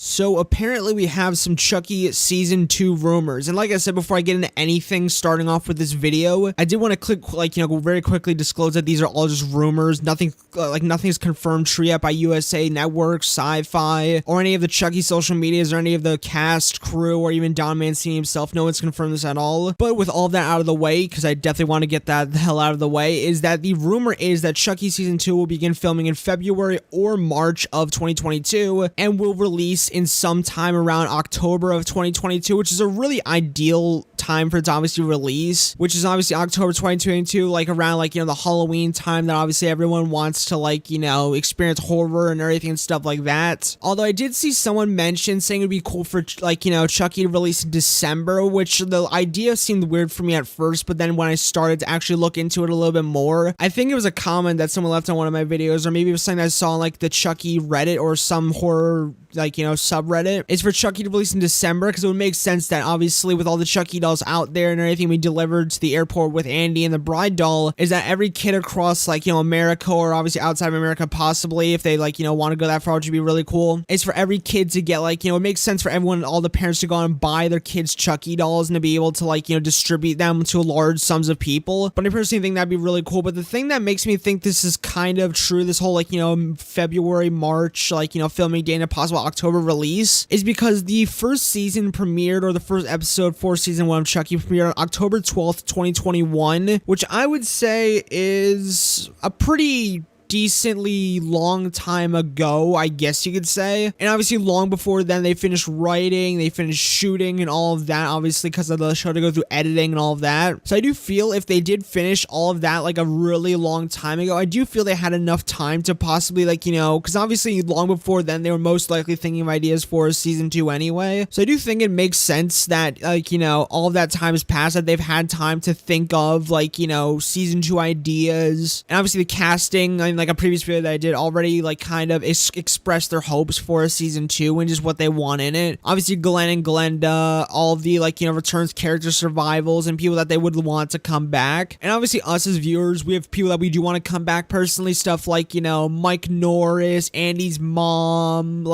So apparently we have some Chucky season 2 rumors, and like I said before I get into anything starting off with this video, I did want to very quickly disclose that these are all just rumors. Nothing is confirmed true yet by USA Network, Sci-Fi, or any of the Chucky social medias, or any of the cast, crew, or even Don Mancini himself. No one's confirmed this at all. But with all that out of the way, because I definitely want to get that the hell out of the way, is that the rumor is that Chucky season 2 will begin filming in February or March of 2022 and will release in some time around October of 2022, which is a really ideal time for it to obviously release, which is obviously October 2022, like around the Halloween time that obviously everyone wants to experience horror and everything and stuff like that. Although I did see someone mention saying it'd be cool for Chucky to release in December, which the idea seemed weird for me at first, but then when I started to actually look into it a little bit more, I think it was a comment that someone left on one of my videos, or maybe it was something I saw on the Chucky Reddit or some horror subreddit, is for Chucky to release in December, because it would make sense that obviously with all the Chucky dolls out there and everything we delivered to the airport with Andy and the bride doll, is that every kid across America, or obviously outside of America possibly, if they want to go that far, which would be really cool, is for every kid to get it makes sense for everyone, all the parents to go and buy their kids Chucky dolls and to be able to distribute them to large sums of people. But I personally think that'd be really cool. But the thing that makes me think this is kind of true, this whole February, March filming date and a possible October release, is because the first season premiered, or the first episode for season 1 of Chucky premiered on October 12th, 2021, which I would say is a pretty decently long time ago, I guess you could say. And obviously long before then they finished writing, they finished shooting and all of that, obviously because of the show to go through editing and all of that. So I do feel if they did finish all of that a really long time ago, I do feel they had enough time to possibly because obviously long before then they were most likely thinking of ideas for season 2 anyway. So I do think it makes sense that all of that time has passed, that they've had time to think of season 2 ideas. And obviously the casting, a previous video that I did already kind of expressed their hopes for a season 2 and just what they want in it. Obviously Glenn and Glenda, all of the returns character survivals and people that they would want to come back. And obviously us as viewers, we have people that we do want to come back personally, stuff like Mike Norris, Andy's mom,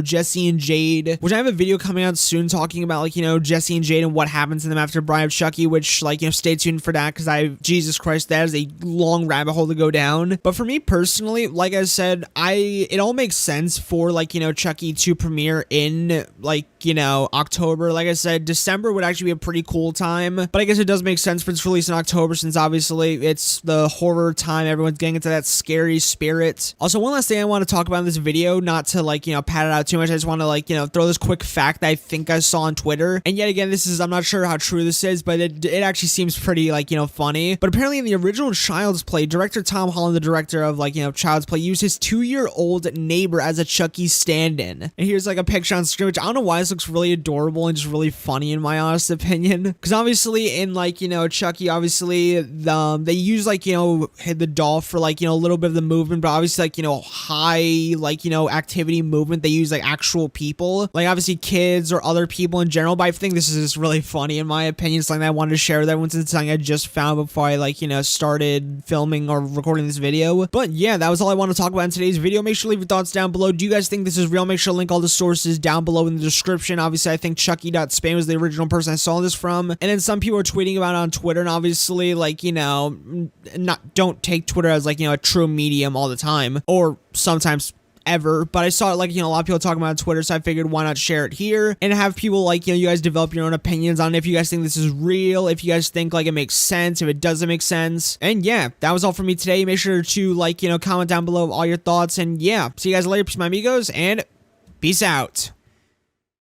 Jesse and Jade, which I have a video coming out soon talking about Jesse and Jade and what happens to them after Bride of Chucky, which stay tuned for that, because Jesus Christ, that is a long rabbit hole to go down. But for me personally, like I said, it all makes sense for Chucky to premiere in October. Like I said, December would actually be a pretty cool time, but I guess it does make sense for its release in October, since obviously it's the horror time, everyone's getting into that scary spirit. Also, one last thing I want to talk about in this video, not to pat it out too much, I just want to throw this quick fact that I think I saw on Twitter, and yet again, I'm not sure how true this is, but it actually seems pretty funny. But apparently in the original Child's Play, director Tom Holland, the director of Child's Play, used his 2-year-old neighbor as a Chucky stand-in. And here's a picture on screen, which I don't know why this looks really adorable and just really funny in my honest opinion. Because obviously in Chucky, obviously they use the doll for a little bit of the movement, but obviously high activity movement, they use actual people, obviously kids or other people in general. But I think this is just really funny in my opinion, something that I wanted to share with everyone, since it's something I just found before I started filming or recording this video. But yeah, that was all I want to talk about in today's video. Make sure to leave your thoughts down below. Do you guys think this is real? Make sure to link all the sources down below in the description. Obviously, I think Chucky.Spain was the original person I saw this from. And then some people are tweeting about it on Twitter, and obviously, don't take Twitter as a true medium all the time, or sometimes ever, but I saw it a lot of people talking about it on Twitter, so I figured why not share it here and have people you guys develop your own opinions on it, if you guys think this is real, if you guys think it makes sense, if it doesn't make sense. And yeah, that was all for me today. Make sure to comment down below all your thoughts, and yeah, see you guys later, peace my amigos, and peace out.